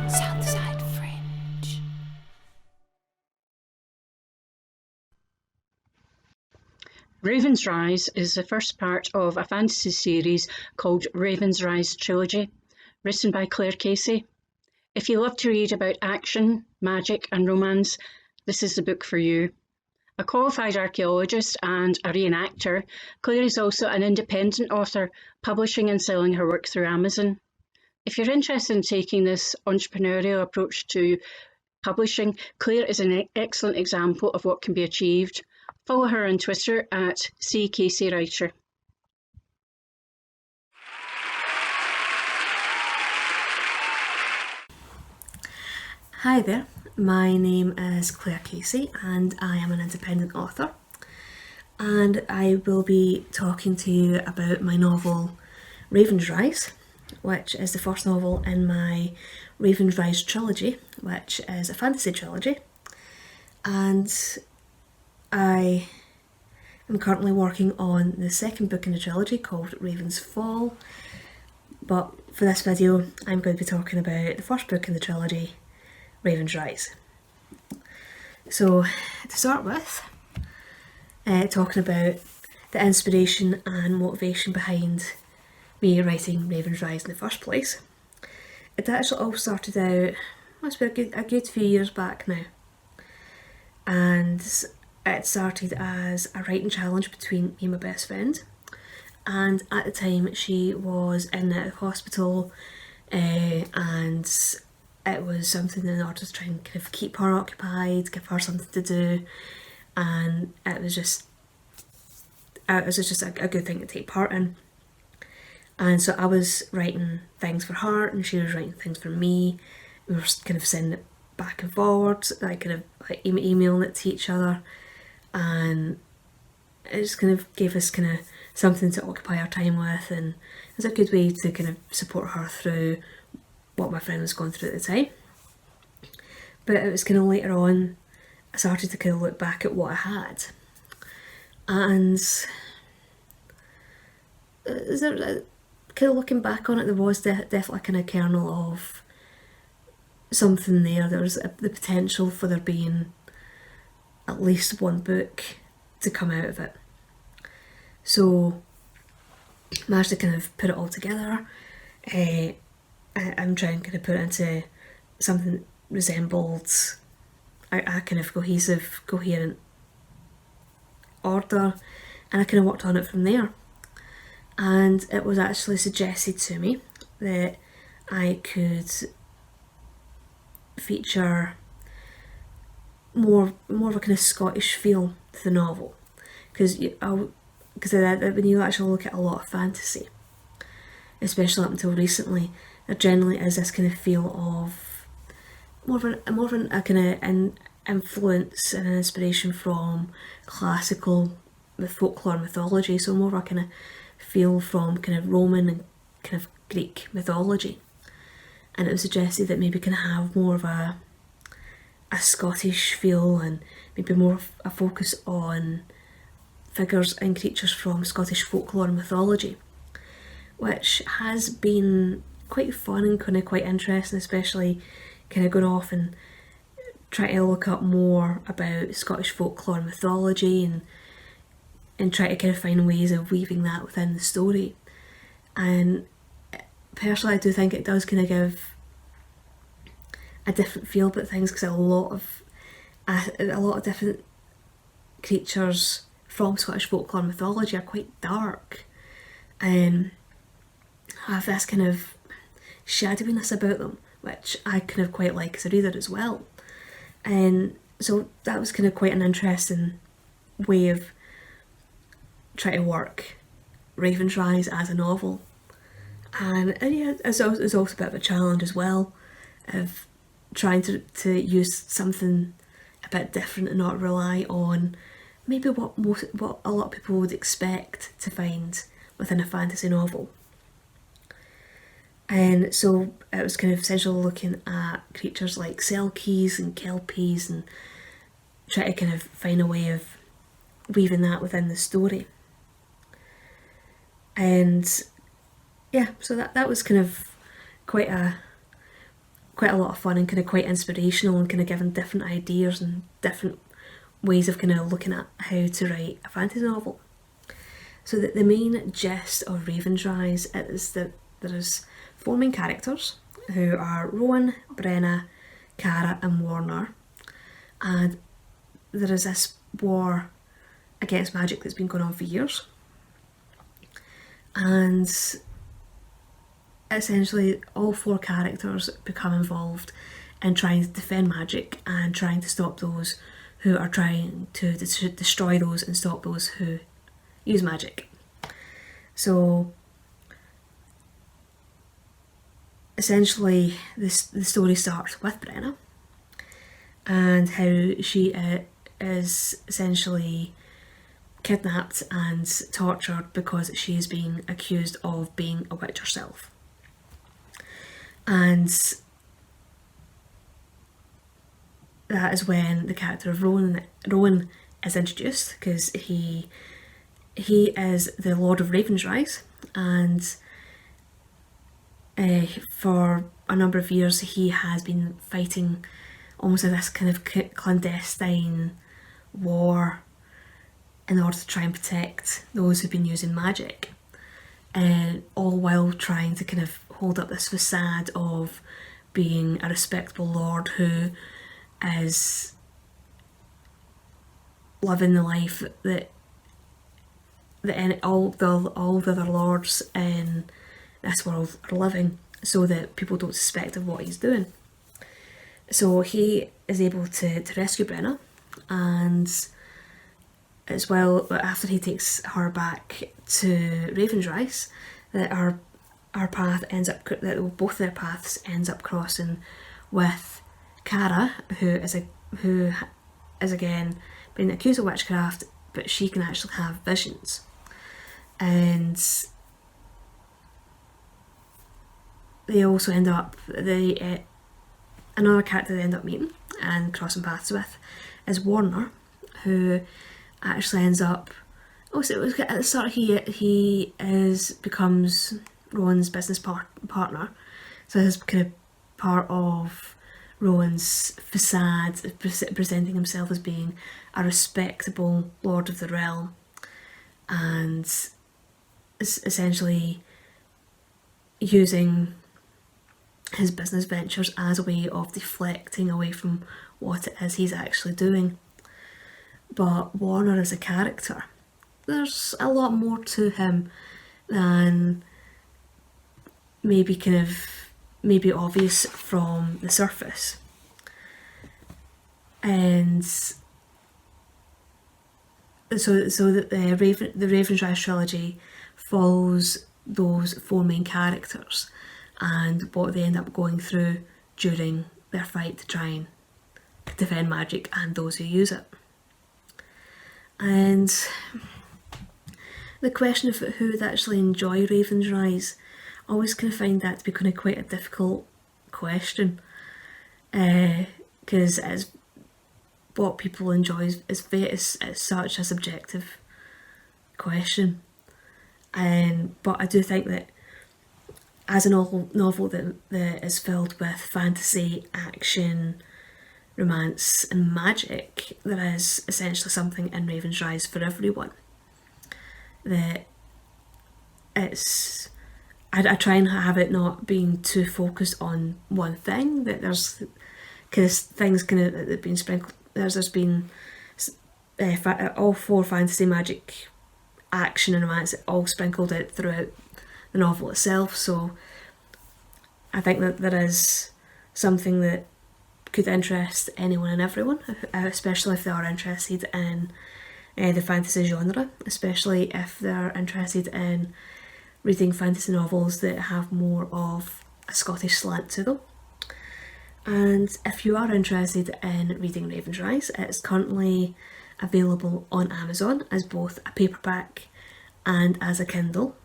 Southside Fringe. Ravensrise is the first part of a fantasy series called Ravensrise Trilogy, written by Claire Casey. If you love to read about action, magic and romance, this is the book for you. A qualified archaeologist and a reenactor, Claire is also an independent author, publishing and selling her work through Amazon. If you're interested in taking this entrepreneurial approach to publishing, Claire is an excellent example of what can be achieved. Follow her on Twitter at @CCaseyWriter. Hi there, my name is Claire Casey and I am an independent author, and I will be talking to you about my novel Ravensrise, which is the first novel in my Ravensrise Trilogy, which is a fantasy trilogy, and I am currently working on the second book in the trilogy called Raven's Fall, but for this video I'm going to be talking about the first book in the trilogy, Ravensrise. So to start with, talking about the inspiration and motivation behind me writing Ravensrise in the first place. It actually all started out, must be a good few years back now, and it started as a writing challenge between me and my best friend, and at the time she was in the hospital, and it was something in order to try and kind of keep her occupied, give her something to do, and it was just a good thing to take part in. And so I was writing things for her and she was writing things for me. We were kind of sending it back and forwards, like kind of like emailing it to each other, and it just kind of gave us kind of something to occupy our time with, and it was a good way to kind of support her through what my friend was going through at the time. But it was kind of later on I started to kind of look back at what I had, and kind of looking back on it, there was definitely kind of kernel of something there. There was the potential for there being at least one book to come out of it. So managed to kind of put it all together. I'm trying to kind of put it into something that resembled a kind of coherent order, and I kind of worked on it from there. And it was actually suggested to me that I could feature more of a kind of Scottish feel to the novel, because when you actually look at a lot of fantasy, especially up until recently, there generally is this kind of feel of more of a kind of an influence and an inspiration from classical folklore mythology, so more of a kind of feel from kind of Roman and kind of Greek mythology. And it was suggested that maybe can have more of a Scottish feel, and maybe more of a focus on figures and creatures from Scottish folklore and mythology, which has been quite fun and kind of quite interesting, especially kind of going off and trying to look up more about Scottish folklore and mythology, and try to kind of find ways of weaving that within the story. And personally I do think it does kind of give a different feel about things, because a lot of different creatures from Scottish folklore and mythology are quite dark and have this kind of shadowiness about them, which I kind of quite like as a reader as well. And so that was kind of quite an interesting way of trying to work Ravensrise as a novel. And yeah, it's also a bit of a challenge as well, of trying to use something a bit different and not rely on maybe what a lot of people would expect to find within a fantasy novel. And so it was kind of essentially looking at creatures like Selkies and Kelpies and try to kind of find a way of weaving that within the story. And yeah, so that was kind of quite a lot of fun and kind of quite inspirational, and kind of giving different ideas and different ways of kind of looking at how to write a fantasy novel. So the main gist of Ravensrise is that there's 4 main characters who are Rowan, Brenna, Cara and Warner, and there is this war against magic that's been going on for years, and essentially all 4 characters become involved in trying to defend magic and trying to stop those who are trying to destroy those and stop those who use magic. So essentially the story starts with Brenna and how she is essentially kidnapped and tortured because she is being accused of being a witch herself. And that is when the character of Rowan is introduced, because he is the Lord of Ravensrise, and for a number of years he has been fighting almost in this kind of clandestine war in order to try and protect those who've been using magic, and all while trying to kind of hold up this facade of being a respectable lord who is living the life that all the other lords in this world are living, so that people don't suspect of what he's doing. So he is able to rescue Brenna, and as well, after he takes her back to Ravensrise, that our path ends up, that both their paths ends up crossing with Cara, who is again being accused of witchcraft, but she can actually have visions. And they also end up, another character they end up meeting and crossing paths with is Warner, who actually ends up, also at the start he becomes Rowan's business partner, so he's kind of part of Rowan's facade, presenting himself as being a respectable lord of the realm, and essentially using his business ventures as a way of deflecting away from what it is he's actually doing. But Warner as a character, there's a lot more to him than maybe obvious from the surface. And so that the Ravensrise Trilogy follows those 4 main characters and what they end up going through during their fight to try and defend magic and those who use it. And the question of who would actually enjoy Ravensrise, I always kind of find that to be kind of quite a difficult question, because it's what people enjoy is such a subjective question. But I do think that as a novel that is filled with fantasy, action, romance and magic, there is essentially something in Ravensrise for everyone. That I try and have it not being too focused on one thing, that there's because things kind of that have been sprinkled, there's been all 4 fantasy, magic, action and romance all sprinkled out throughout the novel itself. So I think that there is something that could interest anyone and everyone, especially if they are interested in the fantasy genre, especially if they're interested in reading fantasy novels that have more of a Scottish slant to them. And if you are interested in reading Ravensrise, it's currently available on Amazon as both a paperback and as a Kindle.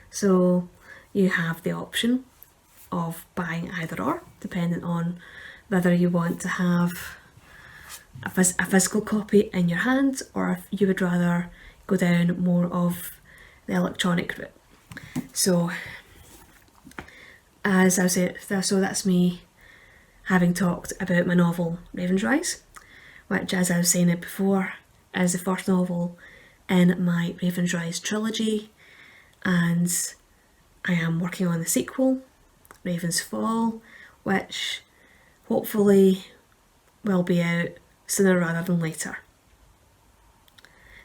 So you have the option of buying either or, depending on whether you want to have a physical copy in your hand, or if you would rather go down more of the electronic route. So as I said, so that's me having talked about my novel Ravensrise, which, as I was saying it before, is the first novel in my Ravensrise Trilogy, and I am working on the sequel, Raven's Fall, which hopefully will be out sooner rather than later.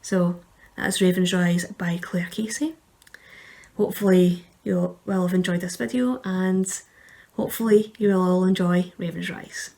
So that's Ravensrise by Claire Casey. Hopefully you will have enjoyed this video, and hopefully you will all enjoy Ravensrise.